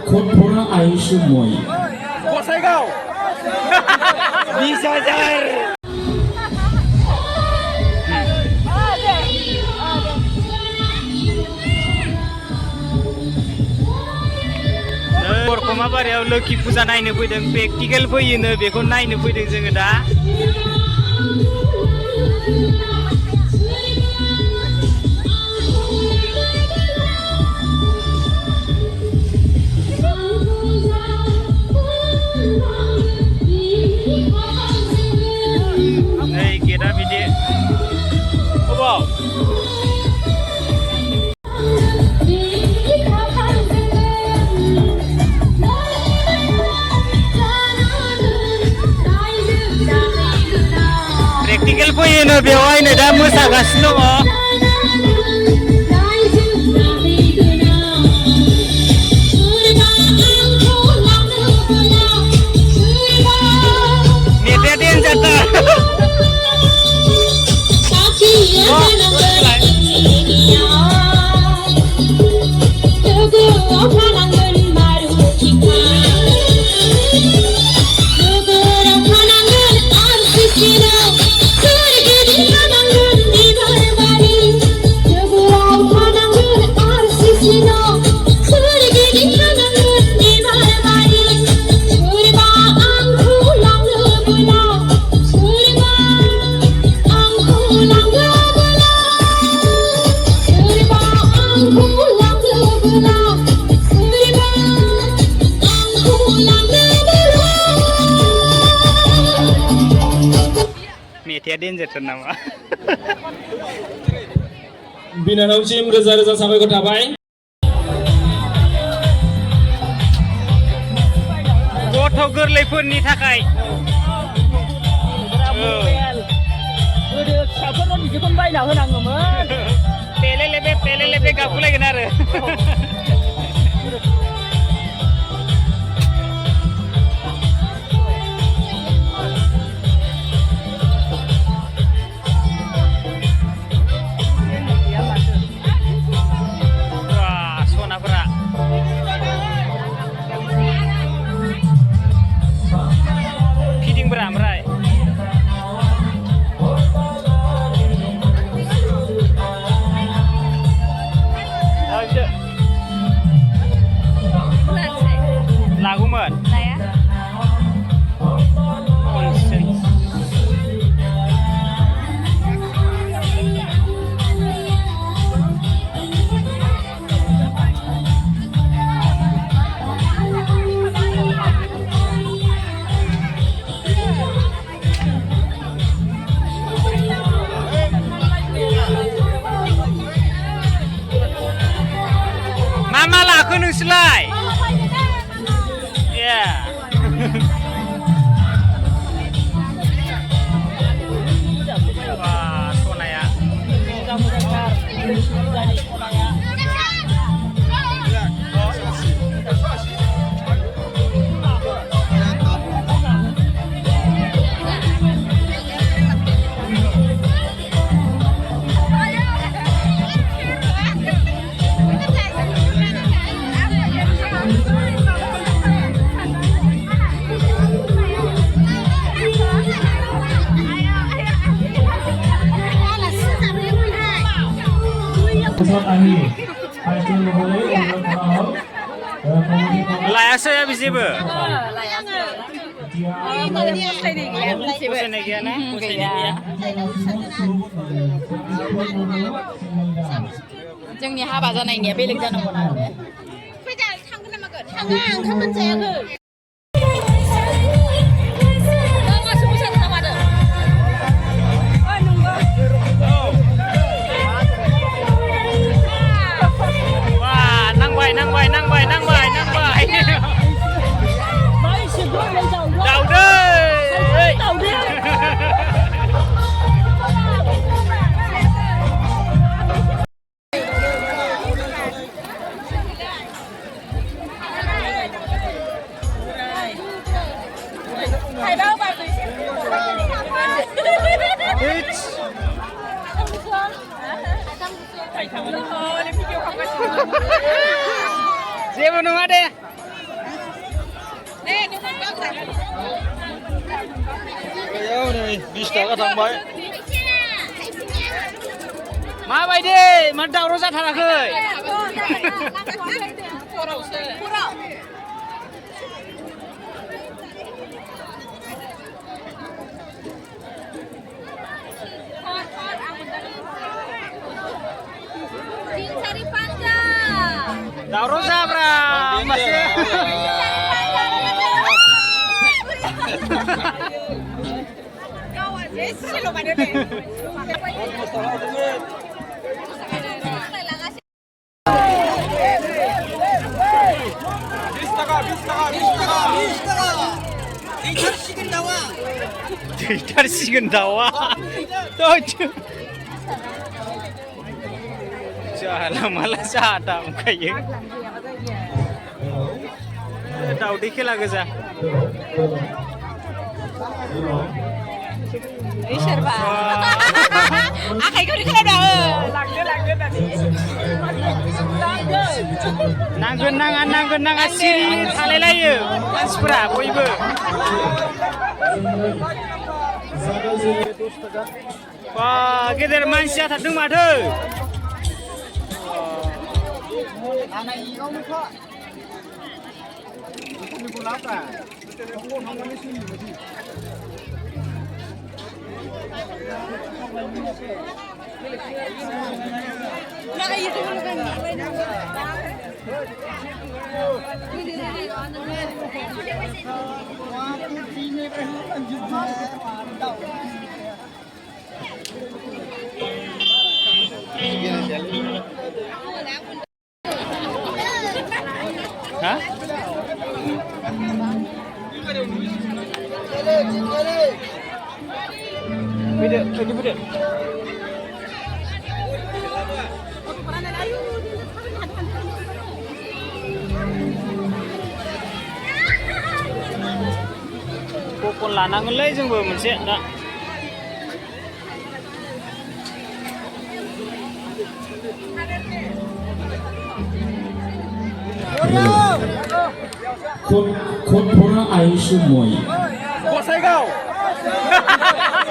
Khotpora Aishumoy. What's I go? Bisa jar. Korkomabaरियाव लोखि फुजा नायनो फैदों प्रेक्टिकेल फैयोनो बेखौ नायनो फैदों जोङो दा नै गेटआ बिदि अबाव प्रेक्टिकेल फैयोनो बेवहायनो दा मोसागासिनो दङ नेटआ डेन्जारथार मेथाइया डेन्जारथार नामा बिनानावसिम रोजा रोजा साबायखर थाबाय गथ' गोरलैफोरनि थाखाय गोदो फिसाफोरनो बिदिखौनो बायना होनांगौमोन पेलेलेबे गाबगुलायगोन आरो laguman saya Mama laku nuslah. Wah, Sona ya. Layasnya ya bisibeu. जोंनि हाबा जानायनिया बेलेग जानांगौ ना बे फैदा थांगोन नामा गो थाङा ओंखाम मोनजायाखै Hãy subscribe cho kênh Ghiền Mì Gõ để không bỏ lỡ những video hấp dẫn जेबो नङा दे दे नों गावसा आयाव नै 20 थाखा थांबाय माबायदि मा दावराव जाथाराखै खरावसो खराव Cari panda. दावराव जाब्रा मासे Kau aja sih lo pada deh. दैथारसिगोन दाउआ जाला माला जादा ओंखायो दाउदै खेला गोजा Serba. Akai kau dikenal dah. Langge tadi. नांगोन नाङा सिरि थालायलायो मानसिफोरा बयबो बा गेदेर मानसि जाथारदों माथो Hah? Beda. Kokon लानांगोनलै जोंबो मोनसे दाคนพระไอชุมวย Gosaigaw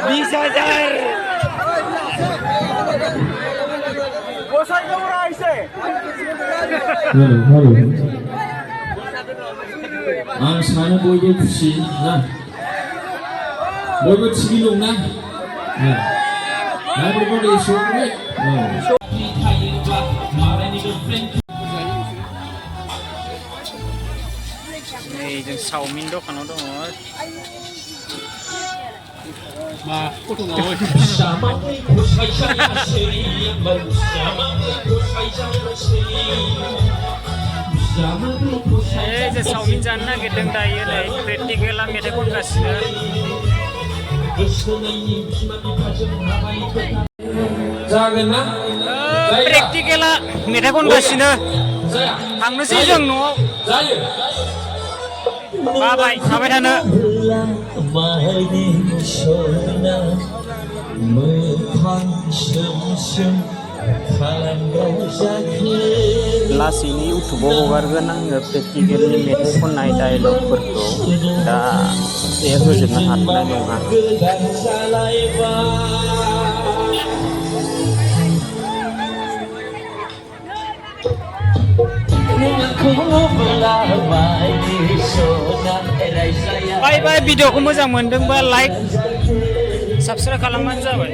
20,000 Gosaigaw raise Halo आं सानो बयबो खुसि ना बयबो थिगि दं ना everybody is okay नै जों चावमिन दखानाव दङ जे चावमिन जानो नागिरदों दायो नै प्रेक्टिकेला मेथाइ खनगासिनो जागोन ना प्रेक्टिकेला मेथाइ खनगासिनो थांनोसै जों न'आव जायो बाबाय थाबाय थानो लासैनो इउटुबाव हगारगोन आङो प्रेक्टिकेलनि मेथाइ खननाय डायलगफोरखौ दा बे होजोबनो हाथ'नाय नङा बाय भिडिअखौ मोजां मोनदोंबा लाइक साबस्क्राइब खालामबानो जाबाय